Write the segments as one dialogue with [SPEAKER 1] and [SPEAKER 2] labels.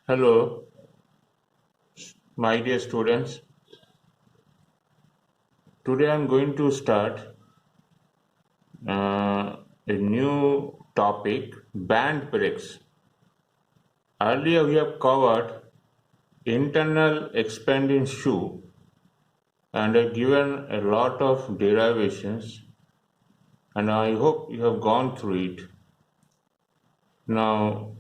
[SPEAKER 1] Hello, my dear students. Today I'm going to start a new topic, band breaks. Earlier we have covered internal expanding shoe and I've given a lot of derivations and I hope you have gone through it. Now,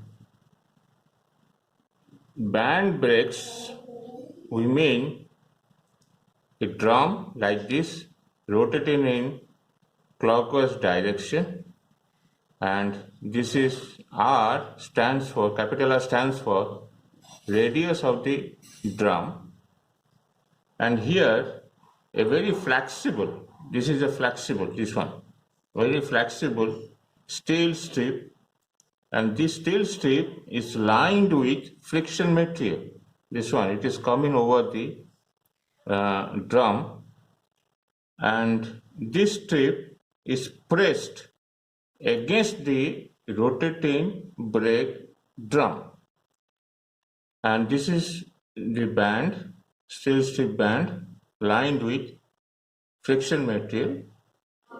[SPEAKER 1] band breaks, we mean a drum like this rotating in clockwise direction, and this is R stands for, capital R stands for radius of the drum, and here a very flexible, this is a flexible, this one, very flexible steel strip, and this steel strip is lined with friction material. This one, it is coming over the drum, and this strip is pressed against the rotating brake drum, and this is the band, steel strip band lined with friction material,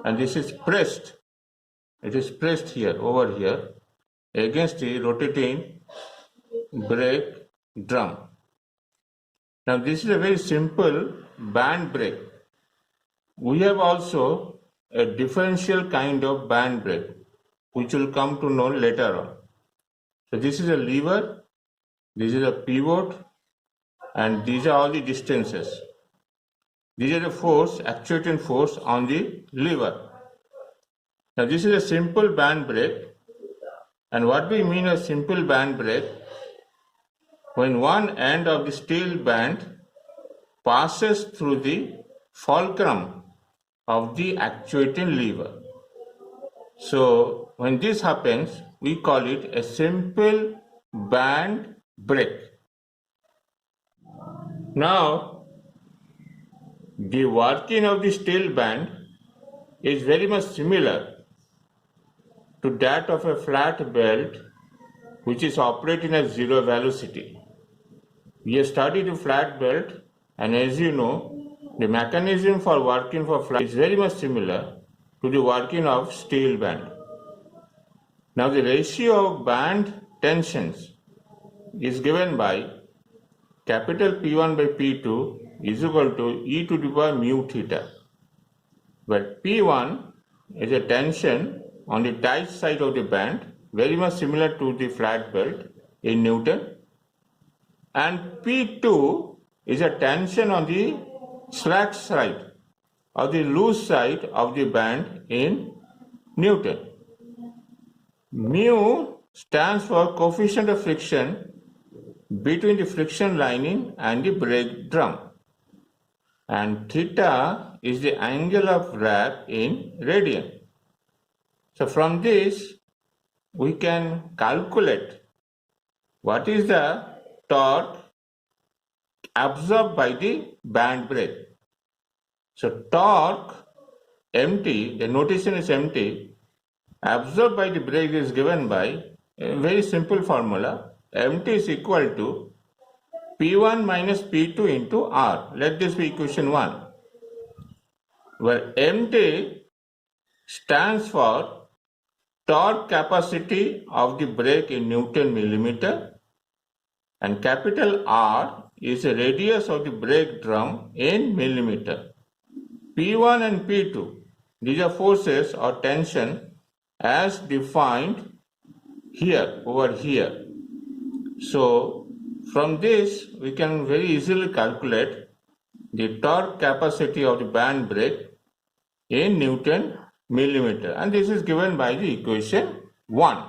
[SPEAKER 1] and this is pressed, it is pressed here, over here, against the rotating brake drum. Now this is a very simple band brake. We have also a differential kind of band brake, which will come to know later on. So this is a lever, this is a pivot, and these are all the distances. These are the force, actuating force on the lever. Now this is a simple band brake, and what we mean a simple band brake, when one end of the steel band passes through the fulcrum of the actuating lever. So when this happens, we call it a simple band brake. Now, the working of the steel band is very much similar to that of a flat belt which is operating at zero velocity. We have studied a flat belt, and as you know, the mechanism for working for flat is very much similar to the working of steel band. Now the ratio of band tensions is given by capital P1 by P2 is equal to E to the power mu theta, where P1 is a tension on the tight side of the band, very much similar to the flat belt in Newton, and P2 is a tension on the slack side or the loose side of the band in Newton. Mu stands for coefficient of friction between the friction lining and the brake drum, and theta is the angle of wrap in radian. So from this we can calculate what is the torque absorbed by the band brake. So torque MT, the notation is MT, absorbed by the brake is given by a very simple formula. MT is equal to P1 minus P2 into R. Let this be equation 1, where MT stands for torque capacity of the brake in Newton millimeter, and capital R is the radius of the brake drum in millimeter. P1 and P2, these are forces or tension as defined here, over here. So from this we can very easily calculate the torque capacity of the band brake in Newton millimeter, and this is given by the equation 1.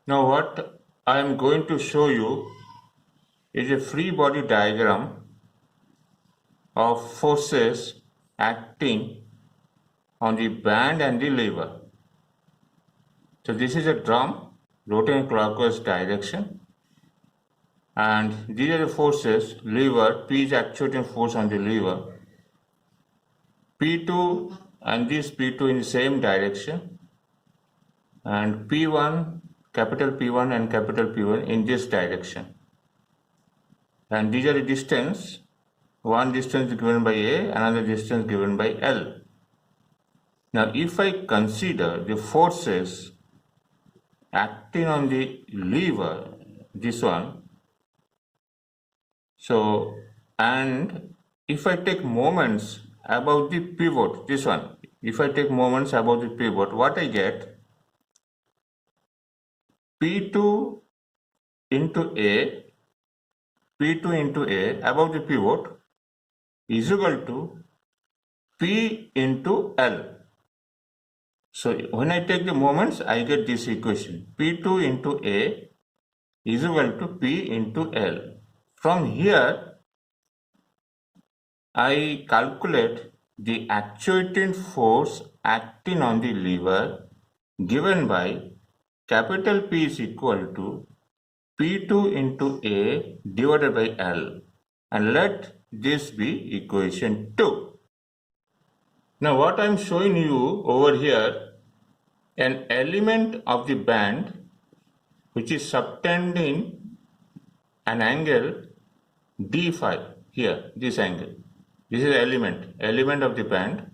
[SPEAKER 1] Now what I am going to show you is a free body diagram of forces acting on the band and the lever. So this is a drum rotating clockwise direction, and these are the forces. Lever, P is actuating force on the lever, P2 and this P2 in the same direction, and P1 capital P1 and capital P1 in this direction. And these are the distance. One distance given by A, another distance given by L. Now, if I consider the forces acting on the lever, this one, so, and if I take moments about the pivot, this one, if I take moments about the pivot, what I get? P2 into A, P2 into A above the pivot is equal to P into L. So when I take the moments, I get this equation. P2 into A is equal to P into L. From here, I calculate the actuating force acting on the lever given by capital P is equal to P2 into A divided by L, and let this be equation 2. Now what I am showing you over here, an element of the band which is subtending an angle d phi here, this angle. This is element of the band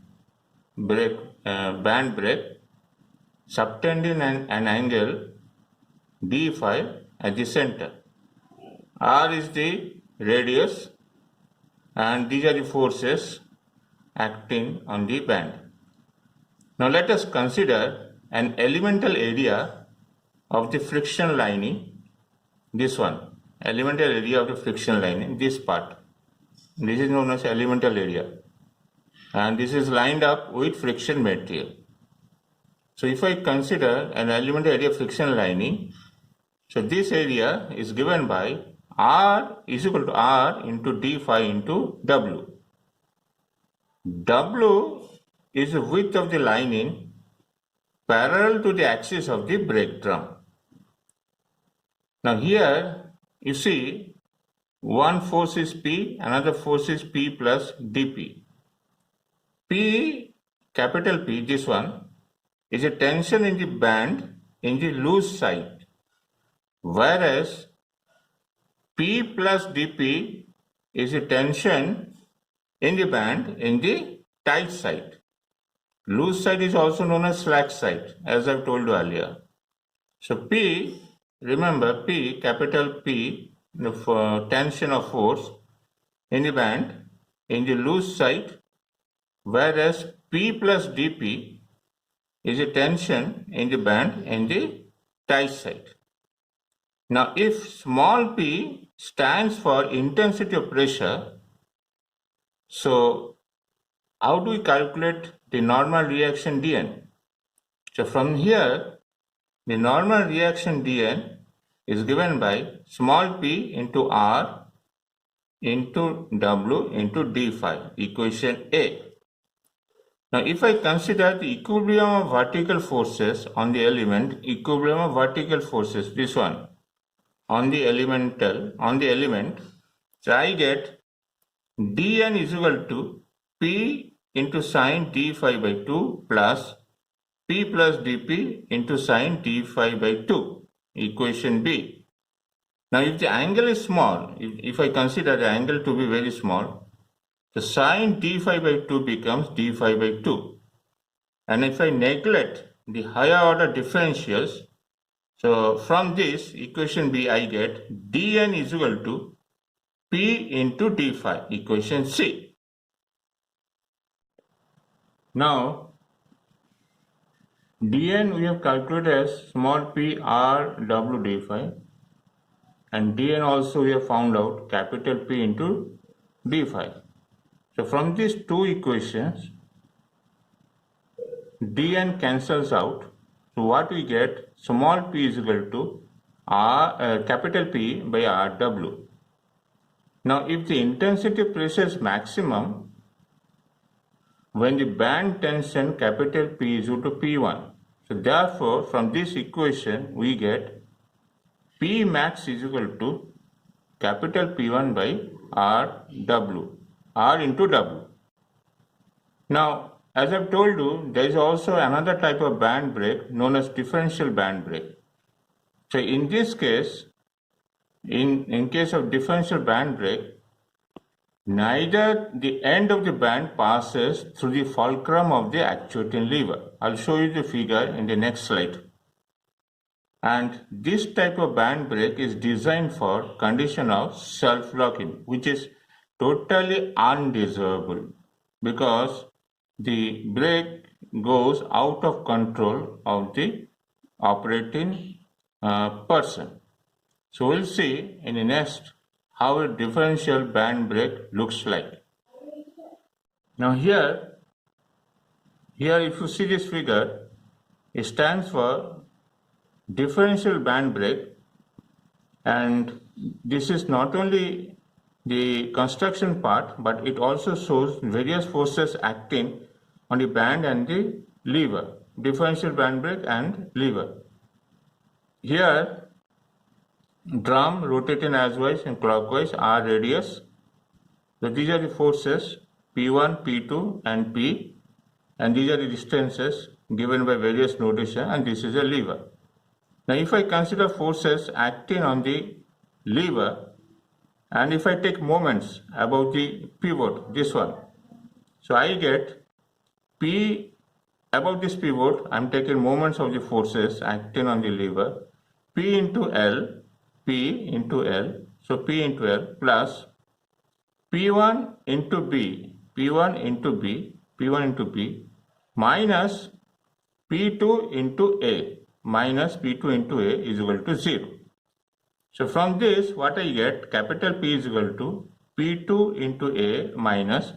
[SPEAKER 1] break subtending an angle d phi at the center. R is the radius and these are the forces acting on the band. Now let us consider an elemental area of the friction lining, this one, elemental area of the friction lining, this part. This is known as elemental area, and this is lined up with friction material. So if I consider an elemental area of friction lining, so this area is given by R is equal to R into d phi into W. W is the width of the lining parallel to the axis of the brake drum. Now here you see one force is P, another force is P plus dP. P, capital P, this one, is a tension in the band in the loose side, whereas P plus dP is a tension in the band in the tight side. Loose side is also known as slack side, as I've told you earlier. So P, remember P, capital P, the tension of force in the band in the loose side, whereas P plus dP is a tension in the band in the tight side. Now if small p stands for intensity of pressure, so how do we calculate the normal reaction Dn? So from here, the normal reaction Dn is given by small p into R into W into d phi, equation A. Now if I consider the equilibrium of vertical forces on the element, equilibrium of vertical forces, this one, on the element, so I get dn is equal to p into sine d phi by 2 plus p plus dp into sine d phi by 2, equation B. Now if the angle is small, if I consider the angle to be very small, the sine d phi by 2 becomes d phi by 2. And if I neglect the higher order differentials, so from this equation B I get dn is equal to p into d phi, equation C. Now dn we have calculated as small p r w d phi, and dn also we have found out capital P into d phi. So from these two equations, dn cancels out. So what we get, small p is equal to capital P by Rw. Now if the intensity pressure is maximum when the band tension capital P is equal to P1. So therefore from this equation we get P max is equal to capital P1 by Rw, R into W. Now as I've told you, there is also another type of band brake known as differential band brake. So in this case, in case of differential band brake, neither the end of the band passes through the fulcrum of the actuating lever. I'll show you the figure in the next slide. And this type of band brake is designed for condition of self-locking, which is totally undesirable because the brake goes out of control of the operating person. So we'll see in the next how a differential band brake looks like. Now here if you see this figure, it stands for differential band brake, and this is not only the construction part, but it also shows various forces acting on the band and the lever, differential band brake and lever. Here drum rotating as wise and clockwise are radius. So these are the forces P1, P2 and P, and these are the distances given by various notation, and this is a lever. Now if I consider forces acting on the lever, and if I take moments about the pivot, this one, so I get P about this pivot, I am taking moments of the forces acting on the lever, P into L, so P into L plus P1 into B, P1 into B minus P2 into A, minus P2 into A is equal to 0. So from this, what I get, capital P is equal to P2 into A minus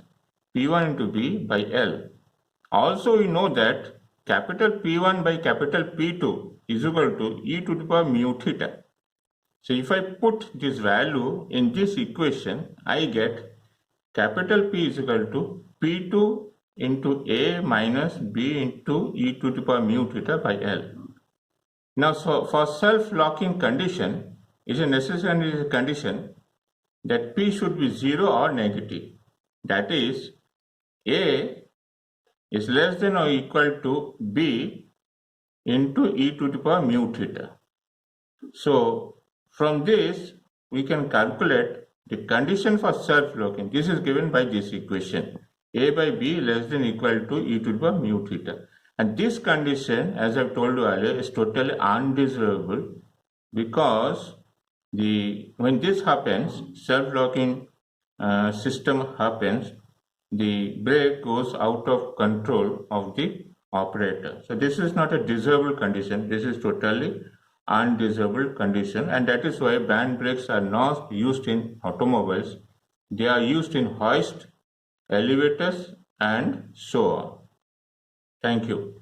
[SPEAKER 1] P1 into B by L. Also we know that capital P1 by capital P2 is equal to e to the power mu theta. So if I put this value in this equation, I get capital P is equal to P2 into A minus B into e to the power mu theta by L. Now, so for self-locking condition, it is a necessary condition that P should be 0 or negative. That is, A is less than or equal to B into e to the power mu theta. So, from this, we can calculate the condition for self-locking. This is given by this equation. A by B less than or equal to e to the power mu theta. And this condition, as I've told you earlier, is totally undesirable because when this happens, self-locking system happens, the brake goes out of control of the operator. So this is not a desirable condition. This is totally undesirable condition, and that is why band brakes are not used in automobiles. They are used in hoist, elevators, and so on. Thank you.